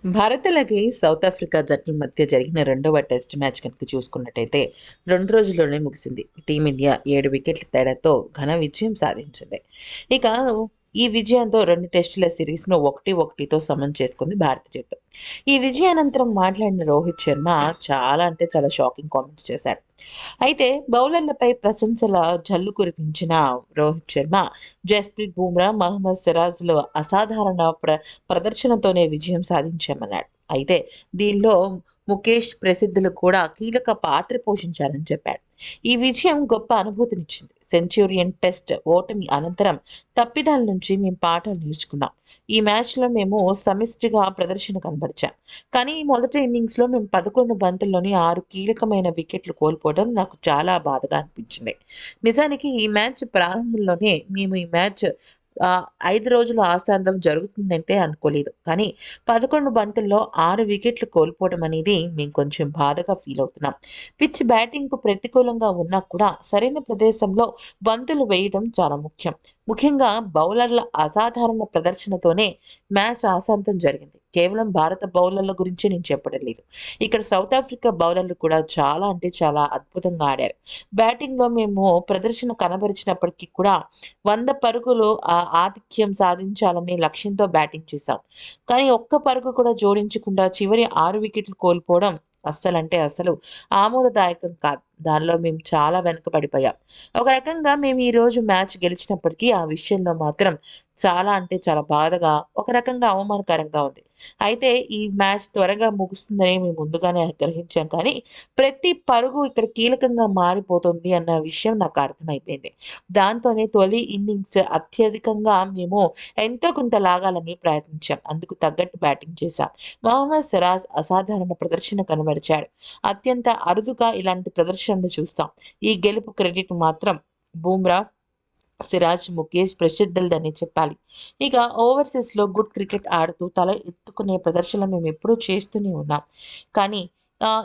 భారత్ అలాగే south Africa జట్ల మధ్య జరిగిన రెండవ టెస్ట్ మ్యాచ్ కనుక చూసుకున్నట్టయితే 2 రోజుల్లోనే ముగిసింది. టీమిండియా 7 వికెట్ల తేడాతో ఘన విజయం సాధించింది. ఇక ఈ విజయంతో 2 టెస్టుల సిరీస్‌ను 1-1తో సమం చేసుకుంది భారత జట్టు. ఈ విజయానంతరం మాట్లాడిన రోహిత్ శర్మ చాలా అంటే చాలా షాకింగ్ కామెంట్స్ చేశాడు. అయితే బౌలర్లపై ప్రశంసల జల్లు కురిపించిన రోహిత్ శర్మ, జస్ప్రీత్ బుమ్రా, మహమ్మద్ సిరాజ్‌ల అసాధారణ ప్రదర్శనతోనే విజయం సాధించామన్నాడు. అయితే దీనిలో ముఖేష్ ప్రసిద్ధులు కూడా కీలక పాత్ర పోషించారని చెప్పాడు. ఈ విజయం గొప్ప అనుభూతినిచ్చింది. సెంచురియన్ టెస్ట్ ఓటమి అనంతరం తప్పిదాల నుంచి మేము పాఠాలు నేర్చుకున్నాం. ఈ మ్యాచ్లో మేము సమిష్టిగా ప్రదర్శన కనబరిచాం. కానీ ఈ మొదటి ఇన్నింగ్స్లో మేము 11 బంతుల్లోని 6 కీలకమైన వికెట్లు కోల్పోవడం నాకు చాలా బాధగా అనిపించింది. నిజానికి ఈ మ్యాచ్ ప్రారంభంలోనే మేము ఈ మ్యాచ్ 5 రోజులు ఆశాంతం జరుగుతుందంటే అనుకోలేదు. కానీ 11 బంతుల్లో 6 వికెట్లు కోల్పోవడం అనేది మేము కొంచెం బాధగా ఫీల్ అవుతున్నాం. పిచ్ బ్యాటింగ్‌కు ప్రతికూలంగా ఉన్నా కూడా సరైన ప్రదేశంలో బంతులు వేయడం చాలా ముఖ్యం. ముఖ్యంగా బౌలర్ల అసాధారణ ప్రదర్శనతోనే మ్యాచ్ ఆశాంతం జరిగింది. కేవలం భారత బౌలర్ల గురించే నేను చెప్పడం లేదు. ఇక్కడ సౌత్ ఆఫ్రికా బౌలర్లు కూడా చాలా అంటే చాలా అద్భుతంగా ఆడారు. బ్యాటింగ్‌లో మేము ప్రదర్శన కనబరిచినప్పటికీ కూడా 100 పరుగులు ఆధిక్యం సాధించాలనే లక్ష్యంతో బ్యాటింగ్ చేశాం. కానీ ఒక్క పరుగు కూడా జోడించకుండా చివరి 6 వికెట్లు కోల్పోవడం అస్సలంటే అస్సలు ఆమోదదాయకం కాదు. దానిలో మేము చాలా వెనకబడిపోయాం. ఒక రకంగా మేము ఈరోజు మ్యాచ్ గెలిచినప్పటికీ ఆ విషయంలో మాత్రం చాలా అంటే చాలా బాధగా, ఒక రకంగా అవమానకరంగా ఉంది. అయితే ఈ మ్యాచ్ త్వరగా ముగుస్తుందని మేము ముందుగానే గ్రహించాం కానీ, ప్రతి పరుగు ఇక్కడ కీలకంగా మారిపోతుంది అన్న విషయం నాకు అర్థమైపోయింది. దాంతోనే తొలి ఇన్నింగ్స్ అత్యధికంగా మేము ఎంతో కొంత లాగాలని ప్రయత్నించాం. అందుకు తగ్గట్టు బ్యాటింగ్ చేశాం. మహమ్మద్ సిరాజ్ అసాధారణ ప్రదర్శన కనబరిచాడు. అత్యంత అరుదుగా ఇలాంటి ప్రదర్శనలు చూస్తాం. ఈ గెలుపు క్రెడిట్ మాత్రం బుమ్రా, సిరాజ్, ముఖేష్ ప్రసిద్ధులదనే చెప్పాలి. ఇక ఓవర్సీస్‌లో గుడ్ క్రికెట్ ఆడుతూ తల ఎత్తుకునే ప్రదర్శన మేమెప్పుడూ చేస్తూనే ఉన్నాం. కానీ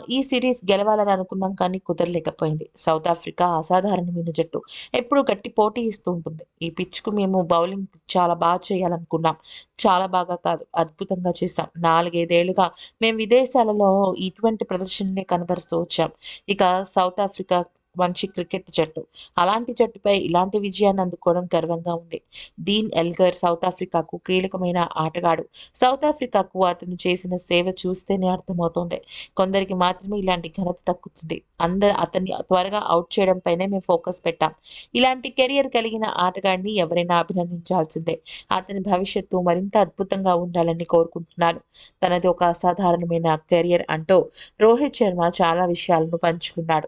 ఈ సిరీస్ గెలవాలని అనుకున్నాం కానీ కుదరలేకపోయింది. సౌత్ ఆఫ్రికా అసాధారణమైన జట్టు. ఎప్పుడూ గట్టి పోటీ ఇస్తూ ఉంటుంది. ఈ పిచ్‌కు మేము బౌలింగ్ చాలా చేయాలనుకున్నాం. చాలా బాగా కాదు, అద్భుతంగా చేశాం. 4, 5 ఏళ్లుగా మేము విదేశాలలో ఇటువంటి ప్రదర్శనలే కనబరుస్తూ వచ్చాం. ఇక సౌత్ ఆఫ్రికా మంచి క్రికెట్ జట్టు. అలాంటి జట్టుపై ఇలాంటి విజయాన్ని అందుకోవడం గర్వంగా ఉంది. డీన్ ఎల్గర్ సౌత్ ఆఫ్రికాకు కీలకమైన ఆటగాడు. సౌత్ ఆఫ్రికాకు అతను చేసిన సేవ చూస్తేనే అర్థమవుతోంది. కొందరికి మాత్రమే ఇలాంటి ఘనత దక్కుతుంది. అతన్ని త్వరగా ఔట్ చేయడం పైనే మేము ఫోకస్ పెట్టాం. ఇలాంటి కెరియర్ కలిగిన ఆటగాడిని ఎవరైనా అభినందించాల్సిందే. అతని భవిష్యత్తు మరింత అద్భుతంగా ఉండాలని కోరుకుంటున్నాను. తనది ఒక అసాధారణమైన కెరియర్ అంటూ రోహిత్ శర్మ చాలా విషయాలను పంచుకున్నాడు.